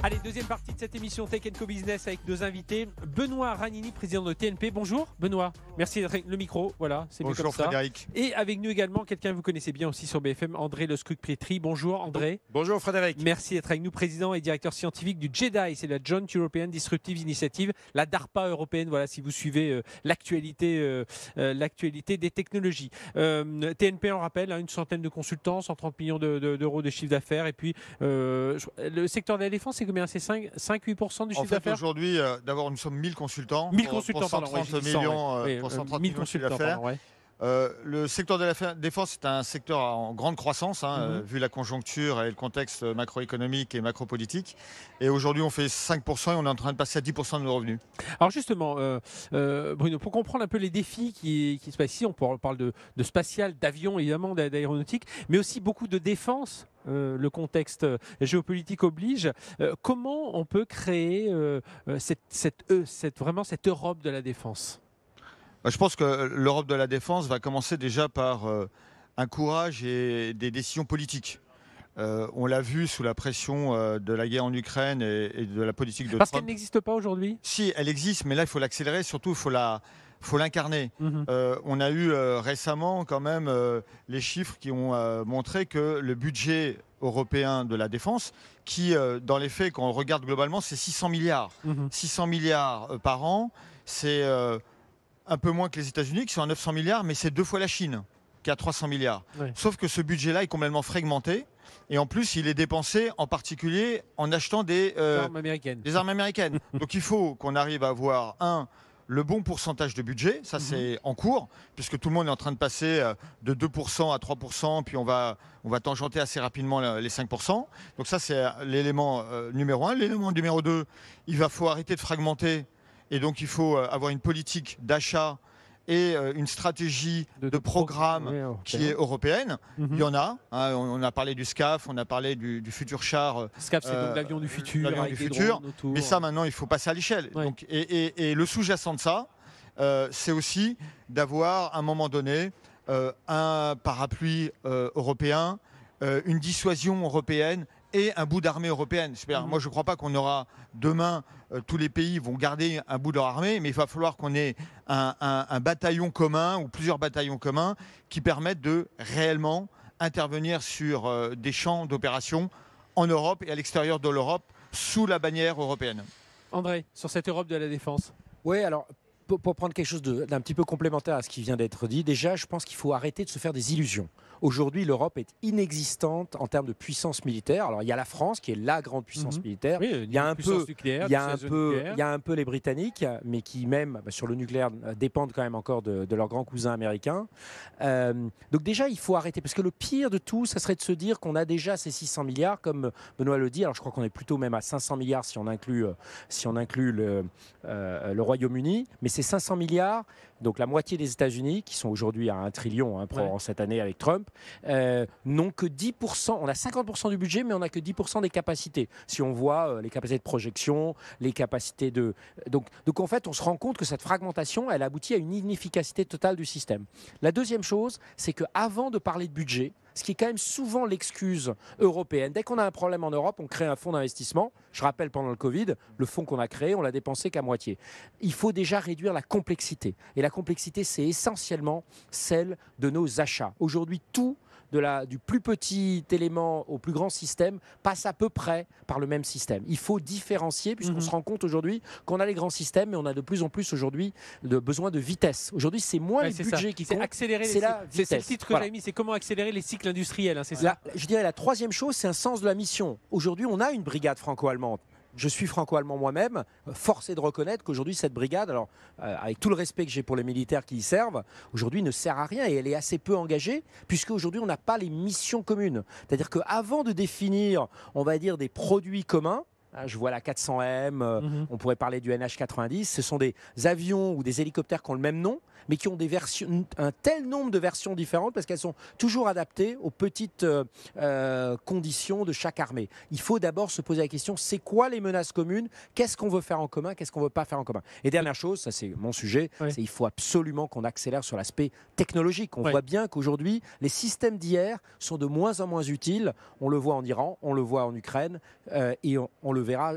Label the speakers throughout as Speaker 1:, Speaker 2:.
Speaker 1: Allez, deuxième partie de cette émission Tech Co Business avec nos invités. Benoît Ragnini, président de TNP. Bonjour Benoît, merci d'être avec le micro. Voilà, c'est mieux comme ça.
Speaker 2: Bonjour Frédéric.
Speaker 1: Et avec nous également, quelqu'un que vous connaissez bien aussi sur BFM, André Le Scruc-Pietri. Bonjour André.
Speaker 2: Bonjour Frédéric.
Speaker 1: Merci d'être avec nous, président et directeur scientifique du JEDI, c'est la Joint European Disruptive Initiative, la DARPA européenne. Voilà, si vous suivez l'actualité des technologies. TNP, on rappelle, une centaine de consultants, 130 millions d'euros de chiffre d'affaires. Et puis, le secteur de la défense, c'est combien? C'est 5-8% du chiffre d'affaires?
Speaker 2: Aujourd'hui, d'abord, nous sommes 1000 consultants.
Speaker 1: 1000 consultants,
Speaker 2: pour 130 millions, pour 130 millions de chiffre d'affaires. Le secteur de la défense est un secteur en grande croissance, vu la conjoncture et le contexte macroéconomique et macropolitique. Et aujourd'hui, on fait 5% et on est en train de passer à 10% de nos revenus.
Speaker 1: Alors justement, Bruno, pour comprendre un peu les défis qui se passent ici, on parle de spatial, d'avion, évidemment, d'aéronautique, mais aussi beaucoup de défense. Le contexte géopolitique oblige. Comment on peut créer vraiment cette Europe de la défense?
Speaker 2: Je pense que l'Europe de la défense va commencer déjà par un courage et des décisions politiques. On l'a vu sous la pression de la guerre en Ukraine et de la politique de Trump.
Speaker 1: Parce qu'elle n'existe pas aujourd'hui?
Speaker 2: Si, elle existe, mais là, il faut l'accélérer. Surtout, il faut l'incarner. On a eu récemment quand même les chiffres qui ont montré que le budget européen de la défense, qui dans les faits, quand on regarde globalement, c'est 600 milliards. 600 milliards par an, c'est un peu moins que les États-Unis qui sont à 900 milliards, mais c'est 2 fois la Chine qui a 300 milliards. Ouais. Sauf que ce budget-là est complètement fragmenté. Et en plus, il est dépensé en particulier en achetant des armes américaines. Donc il faut qu'on arrive à avoir le bon pourcentage de budget, ça c'est en cours, puisque tout le monde est en train de passer de 2% à 3%, puis on va tangenter assez rapidement les 5%. Donc ça c'est l'élément numéro 1. L'élément numéro 2, il faut arrêter de fragmenter, et donc il faut avoir une politique d'achat et une stratégie de programme qui est européenne. Il y en a. On a parlé du SCAF, on a parlé du futur char.
Speaker 1: SCAF, c'est donc l'avion du futur.
Speaker 2: Mais ça, maintenant, il faut passer à l'échelle. Ouais. Et le sous-jacent de ça, c'est aussi d'avoir, à un moment donné, un parapluie européen, une dissuasion européenne et un bout d'armée européenne. Moi, je ne crois pas qu'on aura demain, tous les pays vont garder un bout de leur armée, mais il va falloir qu'on ait un bataillon commun ou plusieurs bataillons communs qui permettent de réellement intervenir sur des champs d'opération en Europe et à l'extérieur de l'Europe sous la bannière européenne.
Speaker 1: André, sur cette Europe de la défense.
Speaker 3: Oui, alors pour prendre quelque chose d'un petit peu complémentaire à ce qui vient d'être dit, déjà, je pense qu'il faut arrêter de se faire des illusions. Aujourd'hui, l'Europe est inexistante en termes de puissance militaire. Alors, il y a la France qui est la grande puissance militaire.
Speaker 1: Oui,
Speaker 3: il y a un peu les Britanniques, mais qui même sur le nucléaire dépendent quand même encore de leurs grands cousins américains. Donc déjà, il faut arrêter, parce que le pire de tout, ça serait de se dire qu'on a déjà ces 600 milliards, comme Benoît le dit. Alors, je crois qu'on est plutôt même à 500 milliards si on inclut le Royaume-Uni. Mais ces 500 milliards, donc la moitié des États-Unis, qui sont aujourd'hui à 1 trillion cette année avec Trump, n'ont que 10%. On a 50% du budget, mais on n'a que 10% des capacités. Si on voit les capacités de projection, les capacités de... Donc en fait, on se rend compte que cette fragmentation, elle aboutit à une inefficacité totale du système. La deuxième chose, c'est qu'avant de parler de budget, ce qui est quand même souvent l'excuse européenne. Dès qu'on a un problème en Europe, on crée un fonds d'investissement. Je rappelle, pendant le Covid, le fonds qu'on a créé, on l'a dépensé qu'à moitié. Il faut déjà réduire la complexité. Et la complexité, c'est essentiellement celle de nos achats. Aujourd'hui, tout, du plus petit élément au plus grand système, passe à peu près par le même système. Il faut différencier, puisqu'on se rend compte aujourd'hui qu'on a les grands systèmes, mais on a de plus en plus aujourd'hui besoin de vitesse. Aujourd'hui, c'est moins les budgets qui comptent, c'est la vitesse.
Speaker 1: C'est le titre que j'ai mis, c'est comment accélérer les cycles industriels. C'est ça.
Speaker 3: Je dirais la troisième chose, c'est un sens de la mission. Aujourd'hui, on a une brigade franco-allemande. Je suis franco-allemand moi-même, force est de reconnaître qu'aujourd'hui cette brigade, alors avec tout le respect que j'ai pour les militaires qui y servent, aujourd'hui ne sert à rien et elle est assez peu engagée, puisque aujourd'hui on n'a pas les missions communes. C'est-à-dire qu'avant de définir, on va dire, des produits communs, je vois la 400M, on pourrait parler du NH90, ce sont des avions ou des hélicoptères qui ont le même nom, mais qui ont un tel nombre de versions différentes parce qu'elles sont toujours adaptées aux petites conditions de chaque armée. Il faut d'abord se poser la question, c'est quoi les menaces communes? Qu'est-ce qu'on veut faire en commun? Qu'est-ce qu'on ne veut pas faire en commun? Et dernière chose, ça c'est mon sujet, c'est il faut absolument qu'on accélère sur l'aspect technologique. On voit bien qu'aujourd'hui, les systèmes d'hier sont de moins en moins utiles. On le voit en Iran, on le voit en Ukraine et on le verra,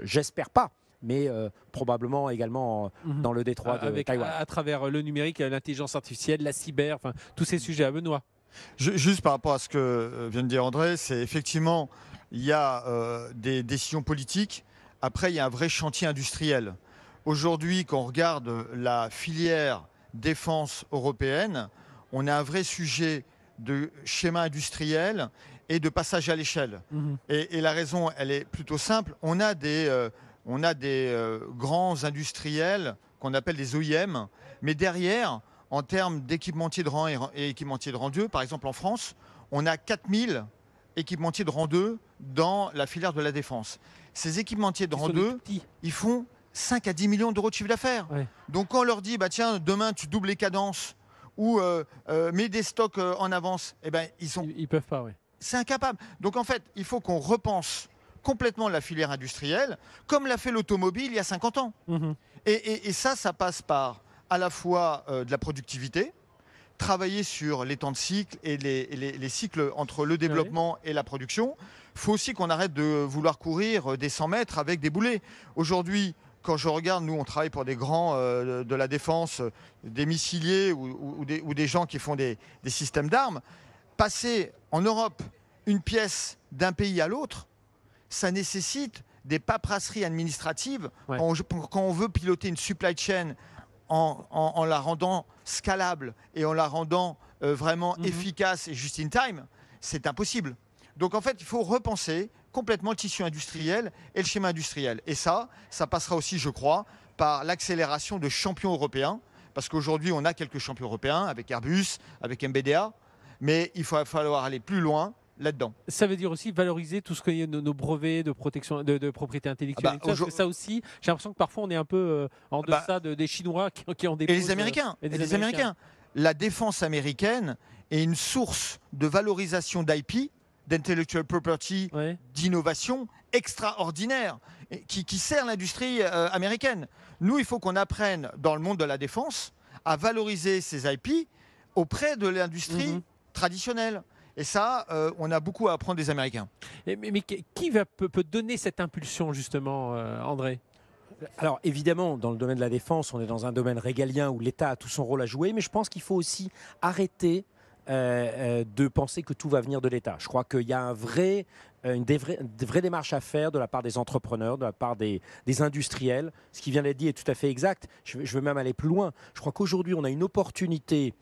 Speaker 3: j'espère pas, mais probablement également dans le détroit de Taïwan.
Speaker 1: À travers le numérique, l'intelligence artificielle, la cyber, enfin tous ces sujets. À Benoît.
Speaker 2: Juste par rapport à ce que vient de dire André, c'est effectivement, il y a des décisions politiques. Après, il y a un vrai chantier industriel. Aujourd'hui, quand on regarde la filière défense européenne, on a un vrai sujet de schéma industriel et de passage à l'échelle. Et la raison, elle est plutôt simple. On a des grands industriels qu'on appelle des OIM, mais derrière, en termes d'équipementiers de rang et équipementiers de rang 2, par exemple en France, on a 4000 équipementiers de rang 2 dans la filière de la défense. Ces équipementiers de rang 2, ils font 5 à 10 millions d'euros de chiffre d'affaires. Ouais. Donc quand on leur dit, tiens, demain tu doubles les cadences ou mets des stocks en avance,
Speaker 1: ils peuvent pas. Ouais.
Speaker 2: C'est incapable. Donc en fait, il faut qu'on repense complètement la filière industrielle, comme l'a fait l'automobile il y a 50 ans. Et ça passe par à la fois de la productivité, travailler sur les temps de cycle et les cycles entre le développement et la production. Il faut aussi qu'on arrête de vouloir courir des 100 mètres avec des boulets. Aujourd'hui, quand je regarde, nous on travaille pour des grands de la défense, des missiliers ou des gens qui font des systèmes d'armes. Passer en Europe une pièce d'un pays à l'autre, ça nécessite des paperasseries administratives. Ouais. Quand on veut piloter une supply chain en la rendant scalable et en la rendant vraiment efficace et just in time, c'est impossible. Donc en fait, il faut repenser complètement le tissu industriel et le schéma industriel. Et ça passera aussi, je crois, par l'accélération de champions européens, parce qu'aujourd'hui, on a quelques champions européens avec Airbus, avec MBDA, mais il va falloir aller plus loin là-dedans.
Speaker 1: Ça veut dire aussi valoriser tout ce que nos brevets de protection de propriété intellectuelle. Parce que ça aussi, j'ai l'impression que parfois on est un peu en deçà des Chinois qui ont des
Speaker 2: et les Américains. Et les Américains. La défense américaine est une source de valorisation d'IP, d'intellectual property, d'innovation extraordinaire, qui sert l'industrie américaine. Nous, il faut qu'on apprenne dans le monde de la défense à valoriser ces IP auprès de l'industrie traditionnelle. Et ça, on a beaucoup à apprendre des Américains.
Speaker 1: Mais qui peut donner cette impulsion, justement, André ?
Speaker 3: Alors évidemment, dans le domaine de la défense, on est dans un domaine régalien où l'État a tout son rôle à jouer, mais je pense qu'il faut aussi arrêter de penser que tout va venir de l'État. Je crois qu'il y a une vraie démarche à faire de la part des entrepreneurs, de la part des industriels. Ce qui vient d'être dit est tout à fait exact. Je veux même aller plus loin. Je crois qu'aujourd'hui, on a une opportunité.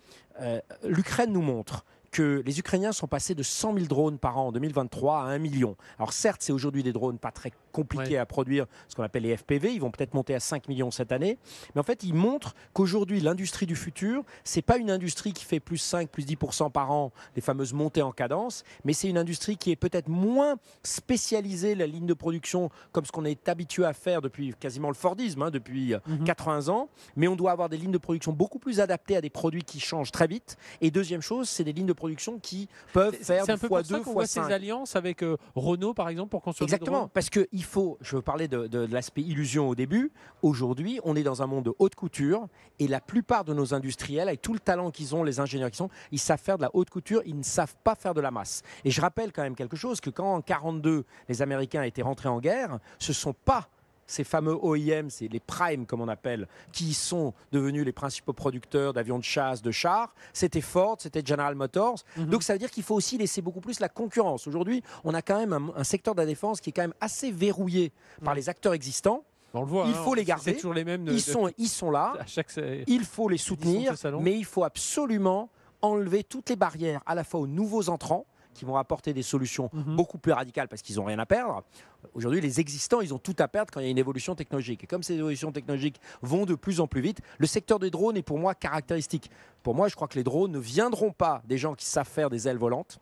Speaker 3: L'Ukraine nous montre que les Ukrainiens sont passés de 100 000 drones par an en 2023 à 1 million. Alors certes, c'est aujourd'hui des drones pas très compliqués à produire, ce qu'on appelle les FPV. Ils vont peut-être monter à 5 millions cette année. Mais en fait, ils montrent qu'aujourd'hui, l'industrie du futur, c'est pas une industrie qui fait plus 5, plus 10% par an, les fameuses montées en cadence, mais c'est une industrie qui est peut-être moins spécialisée, la ligne de production, comme ce qu'on est habitué à faire depuis quasiment le Fordisme, depuis 80 ans. Mais on doit avoir des lignes de production beaucoup plus adaptées à des produits qui changent très vite. Et deuxième chose, c'est des lignes de production qui peuvent faire
Speaker 1: du x2, x5. C'est un peu pour ça qu'on voit ces
Speaker 3: 5.
Speaker 1: alliances avec Renault, par exemple, pour construire
Speaker 3: Exactement,
Speaker 1: des drones.
Speaker 3: parce qu'il faut, je veux parler de l'aspect illusion au début, aujourd'hui, on est dans un monde de haute couture et la plupart de nos industriels, avec tout le talent qu'ils ont, les ingénieurs qui sont, ils savent faire de la haute couture, ils ne savent pas faire de la masse. Et je rappelle quand même quelque chose, que quand en 1942, les Américains étaient rentrés en guerre, ce ne sont pas ces fameux OEM, c'est les primes comme on appelle, qui sont devenus les principaux producteurs d'avions de chasse, de chars. C'était Ford, c'était General Motors. Donc ça veut dire qu'il faut aussi laisser beaucoup plus la concurrence. Aujourd'hui, on a quand même un secteur de la défense qui est quand même assez verrouillé par les acteurs existants.
Speaker 1: On le voit,
Speaker 3: il faut les garder.
Speaker 1: C'est toujours les mêmes
Speaker 3: ils sont là. Il faut les soutenir, mais il faut absolument enlever toutes les barrières à la fois aux nouveaux entrants qui vont apporter des solutions beaucoup plus radicales parce qu'ils n'ont rien à perdre. Aujourd'hui, les existants, ils ont tout à perdre quand il y a une évolution technologique. Et comme ces évolutions technologiques vont de plus en plus vite, le secteur des drones est pour moi caractéristique. Pour moi, je crois que les drones ne viendront pas des gens qui savent faire des ailes volantes,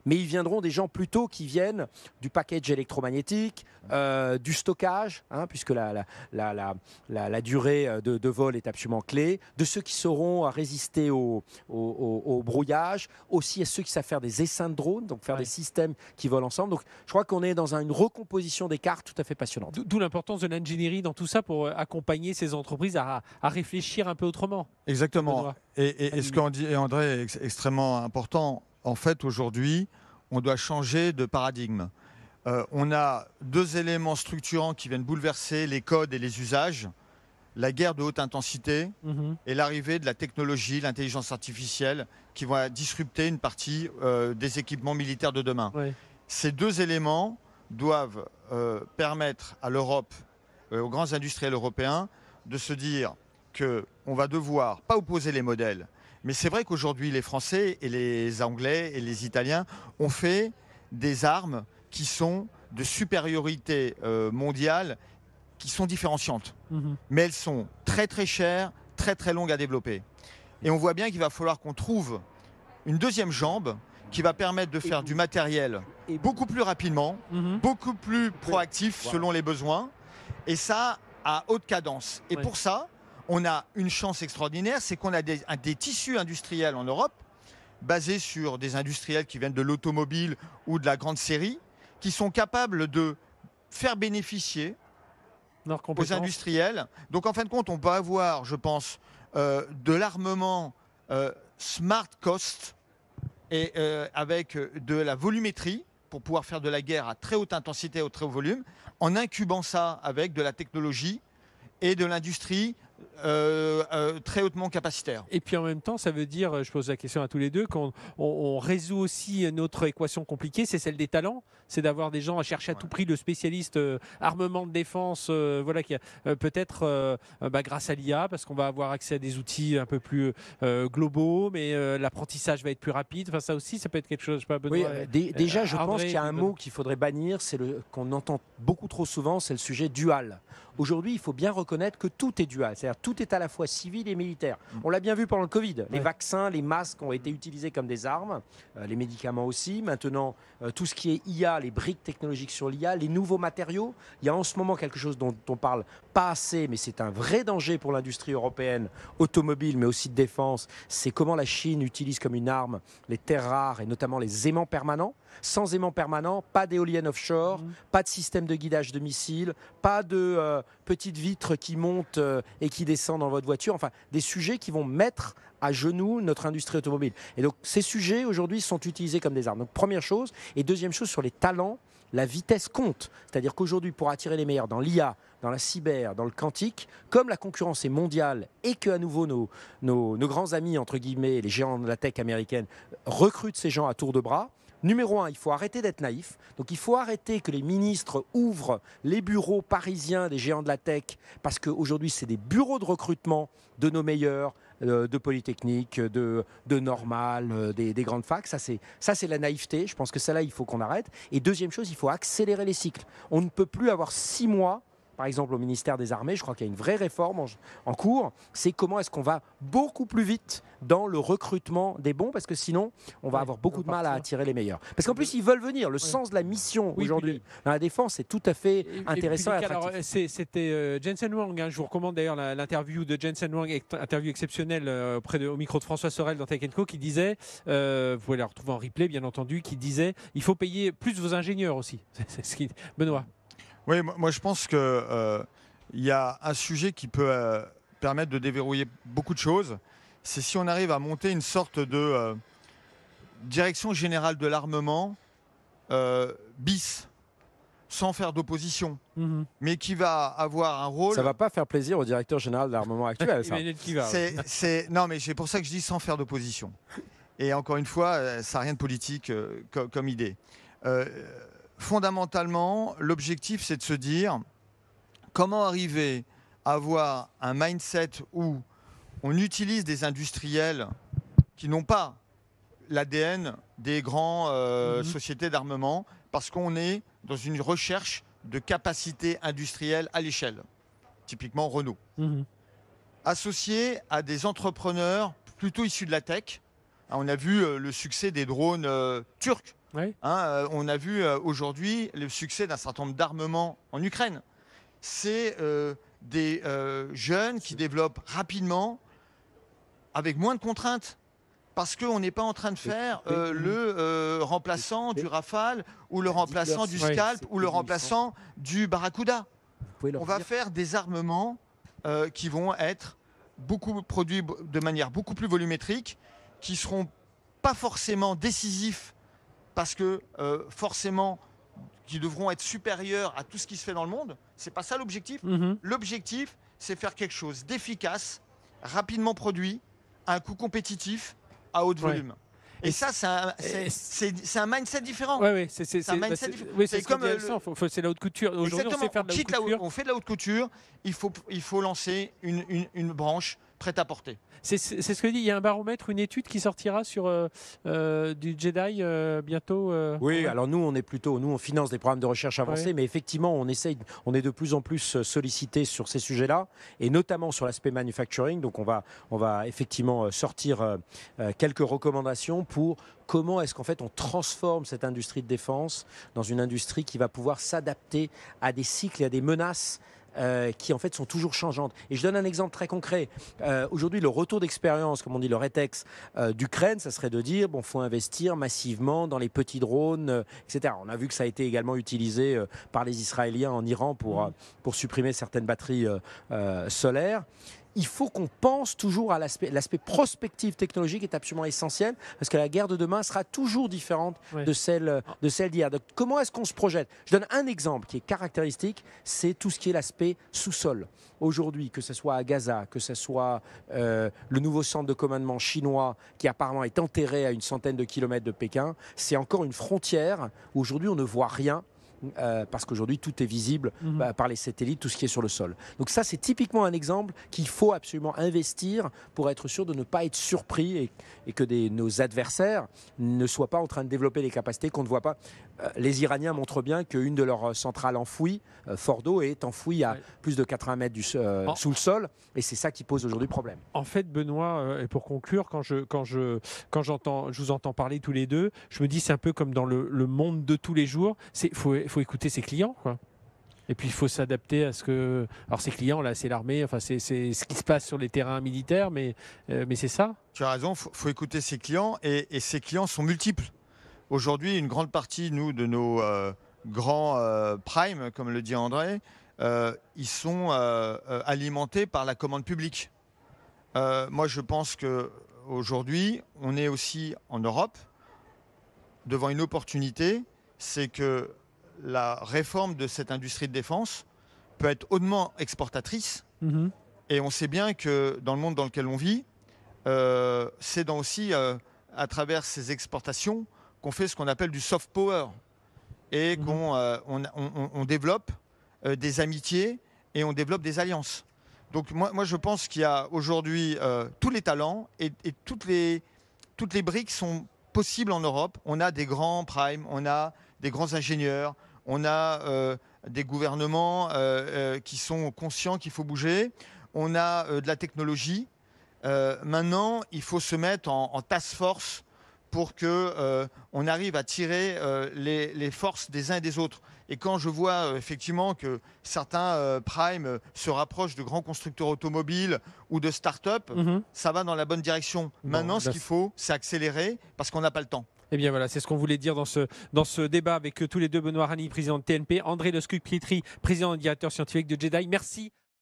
Speaker 3: mais ils viendront des gens plutôt qui viennent du package électromagnétique, du stockage, puisque la durée de vol est absolument clé, de ceux qui sauront résister au brouillage, aussi à ceux qui savent faire des essaims de drones, donc faire des systèmes qui volent ensemble. Donc je crois qu'on est dans une recomposition des cartes tout à fait passionnante.
Speaker 1: D'où l'importance de l'ingénierie dans tout ça pour accompagner ces entreprises à réfléchir un peu autrement.
Speaker 2: Exactement. Et ce qu'en dit André est extrêmement important. En fait, aujourd'hui, on doit changer de paradigme. On a deux éléments structurants qui viennent bouleverser les codes et les usages. La guerre de haute intensité et l'arrivée de la technologie, l'intelligence artificielle, qui vont disrupter une partie des équipements militaires de demain.
Speaker 1: Ouais.
Speaker 2: Ces deux éléments doivent permettre à l'Europe, aux grands industriels européens, de se dire qu'on va devoir, pas opposer les modèles, mais c'est vrai qu'aujourd'hui, les Français et les Anglais et les Italiens ont fait des armes qui sont de supériorité mondiale, qui sont différenciantes. Mais elles sont très très chères, très très longues à développer. Et on voit bien qu'il va falloir qu'on trouve une deuxième jambe qui va permettre de faire du matériel beaucoup plus rapidement, beaucoup plus proactif selon les besoins, et ça à haute cadence. Et pour ça, on a une chance extraordinaire, c'est qu'on a des tissus industriels en Europe, basés sur des industriels qui viennent de l'automobile ou de la grande série, qui sont capables de faire bénéficier aux industriels. Donc en fin de compte, on peut avoir, je pense, de l'armement smart cost et avec de la volumétrie pour pouvoir faire de la guerre à très haute intensité, au très haut volume, en incubant ça avec de la technologie et de l'industrie très hautement capacitaire.
Speaker 1: Et puis en même temps, ça veut dire, je pose la question à tous les deux, qu'on résout aussi notre équation compliquée, c'est celle des talents, c'est d'avoir des gens à chercher à tout prix le spécialiste armement de défense, voilà, qui a peut-être grâce à l'IA, parce qu'on va avoir accès à des outils un peu plus globaux, mais l'apprentissage va être plus rapide. Enfin, ça aussi, ça peut être quelque chose. Je sais pas, Benoît,
Speaker 3: déjà, je pense qu'il y a un mot qu'il faudrait bannir, c'est qu'on entend beaucoup trop souvent, c'est le sujet dual. Aujourd'hui, il faut bien reconnaître que tout est dual, c'est-à-dire tout est à la fois civil et militaire. On l'a bien vu pendant le Covid, les vaccins, les masques ont été utilisés comme des armes, les médicaments aussi. Maintenant, tout ce qui est IA, les briques technologiques sur l'IA, les nouveaux matériaux. Il y a en ce moment quelque chose dont on parle pas assez, mais c'est un vrai danger pour l'industrie européenne, automobile, mais aussi de défense. C'est comment la Chine utilise comme une arme les terres rares et notamment les aimants permanents. Sans aimants permanents, pas d'éoliennes offshore, pas de système de guidage de missiles, pas de petites vitres qui montent et qui descendent dans votre voiture. Enfin, des sujets qui vont mettre à genoux notre industrie automobile. Et donc, ces sujets, aujourd'hui, sont utilisés comme des armes. Donc, première chose. Et deuxième chose, sur les talents, la vitesse compte. C'est-à-dire qu'aujourd'hui, pour attirer les meilleurs dans l'IA, dans la cyber, dans le quantique, comme la concurrence est mondiale et que à nouveau nos grands amis, entre guillemets, les géants de la tech américaine, recrutent ces gens à tour de bras, numéro un, il faut arrêter d'être naïf. Donc il faut arrêter que les ministres ouvrent les bureaux parisiens des géants de la tech, parce qu'aujourd'hui, c'est des bureaux de recrutement de nos meilleurs, de Polytechnique, de Normal, des grandes facs. Ça, c'est la naïveté. Je pense que ça, là, il faut qu'on arrête. Et deuxième chose, il faut accélérer les cycles. On ne peut plus avoir 6 mois. Par exemple, au ministère des Armées, je crois qu'il y a une vraie réforme en cours. C'est comment est-ce qu'on va beaucoup plus vite dans le recrutement des bons, parce que sinon, on va avoir beaucoup de mal à attirer les meilleurs. Parce qu'en plus, ils veulent venir. Le sens de la mission aujourd'hui dans la défense est tout à fait intéressant et attractif.
Speaker 1: C'était Jensen Huang. Je vous recommande d'ailleurs l'interview de Jensen Huang, interview exceptionnelle au micro de François Sorel dans Tech & Co, qui disait, vous pouvez la retrouver en replay, bien entendu, qui disait il faut payer plus vos ingénieurs aussi. C'est ce qui... Benoît.
Speaker 2: Oui, moi je pense qu'il y a un sujet qui peut permettre de déverrouiller beaucoup de choses. C'est si on arrive à monter une sorte de direction générale de l'armement bis, sans faire d'opposition, mais qui va avoir un rôle...
Speaker 3: Ça ne va pas faire plaisir au directeur général de l'armement actuel, ça.
Speaker 2: Non, mais c'est pour ça que je dis sans faire d'opposition. Et encore une fois, ça n'a rien de politique comme idée. Fondamentalement, l'objectif, c'est de se dire comment arriver à avoir un mindset où on utilise des industriels qui n'ont pas l'ADN des grandes sociétés d'armement, parce qu'on est dans une recherche de capacité industrielle à l'échelle, typiquement Renault. Associé à des entrepreneurs plutôt issus de la tech. On a vu le succès des drones turcs. On a vu aujourd'hui le succès d'un certain nombre d'armements en Ukraine. C'est des jeunes qui développent rapidement, avec moins de contraintes, parce qu'on n'est pas en train de faire le remplaçant du Rafale, ou le remplaçant du Scalp, ou le remplaçant du Barracuda. On va faire des armements qui vont être produits de manière beaucoup plus volumétrique, qui ne seront pas forcément décisifs, parce que forcément, qui devront être supérieurs à tout ce qui se fait dans le monde. C'est pas ça l'objectif. L'objectif, c'est faire quelque chose d'efficace, rapidement produit, à un coût compétitif, à haut volume. Et ça, c'est un mindset différent.
Speaker 1: Oui, c'est un mindset différent. Oui, c'est comme c'est la haute couture. Aujourd'hui, on sait faire de la haute couture.
Speaker 2: On fait de la haute couture. Il faut lancer une branche prête à porter.
Speaker 1: C'est ce que dit. Il y a un baromètre, une étude qui sortira sur du Jedi bientôt.
Speaker 3: Oui, alors nous, on finance des programmes de recherche avancés, mais effectivement, on est de plus en plus sollicité sur ces sujets-là, et notamment sur l'aspect manufacturing. Donc, on va effectivement sortir quelques recommandations pour comment est-ce qu'en fait on transforme cette industrie de défense dans une industrie qui va pouvoir s'adapter à des cycles et à des menaces qui en fait sont toujours changeantes. Et je donne un exemple très concret. Aujourd'hui, le retour d'expérience, comme on dit le rétex d'Ukraine, ça serait de dire bon, faut investir massivement dans les petits drones, etc. On a vu que ça a été également utilisé par les Israéliens en Iran pour supprimer certaines batteries solaires. Il faut qu'on pense toujours à l'aspect prospective technologique est absolument essentiel parce que la guerre de demain sera toujours différente de celle d'hier. Donc comment est-ce qu'on se projette? Je donne un exemple qui est caractéristique, c'est tout ce qui est l'aspect sous-sol. Aujourd'hui, que ce soit à Gaza, que ce soit le nouveau centre de commandement chinois qui apparemment est enterré à une centaine de kilomètres de Pékin, c'est encore une frontière où aujourd'hui on ne voit rien. Parce qu'aujourd'hui tout est visible par les satellites, tout ce qui est sur le sol. Donc ça, c'est typiquement un exemple qu'il faut absolument investir pour être sûr de ne pas être surpris et que nos adversaires ne soient pas en train de développer des capacités qu'on ne voit pas. Les Iraniens montrent bien qu'une de leurs centrales enfouies, Fordo, est enfouie à plus de 80 mètres sous le sol, et c'est ça qui pose aujourd'hui problème.
Speaker 1: En fait, Benoît, et pour conclure, quand je vous entends parler tous les deux, je me dis c'est un peu comme dans le monde de tous les jours. Il faut écouter ses clients, quoi. Et puis il faut s'adapter à ce que. Alors ces clients là, c'est l'armée. Enfin, c'est ce qui se passe sur les terrains militaires, mais c'est ça.
Speaker 2: Tu as raison. Faut écouter ses clients, et ces clients sont multiples. Aujourd'hui, une grande partie de nos grands primes, comme le dit André, ils sont alimentés par la commande publique. Moi, je pense qu'aujourd'hui, on est aussi en Europe devant une opportunité, c'est que la réforme de cette industrie de défense peut être hautement exportatrice. Et on sait bien que dans le monde dans lequel on vit, c'est aussi à travers ces exportations qu'on fait ce qu'on appelle du soft power et qu'on développe des amitiés et on développe des alliances. Donc moi je pense qu'il y a aujourd'hui tous les talents et toutes les briques sont possibles en Europe. On a des grands primes, on a des grands ingénieurs, on a des gouvernements qui sont conscients qu'il faut bouger, on a de la technologie. Maintenant, il faut se mettre en task force pour qu'on arrive à tirer les forces des uns et des autres. Et quand je vois effectivement que certains primes se rapprochent de grands constructeurs automobiles ou de start-up, ça va dans la bonne direction. Maintenant, ce qu'il faut, c'est accélérer parce qu'on n'a pas le temps.
Speaker 1: Eh bien voilà, c'est ce qu'on voulait dire dans ce débat avec tous les deux, Benoît Rani, président de TNP, André Lescug-Pietri, président et directeur scientifique de Jedi. Merci.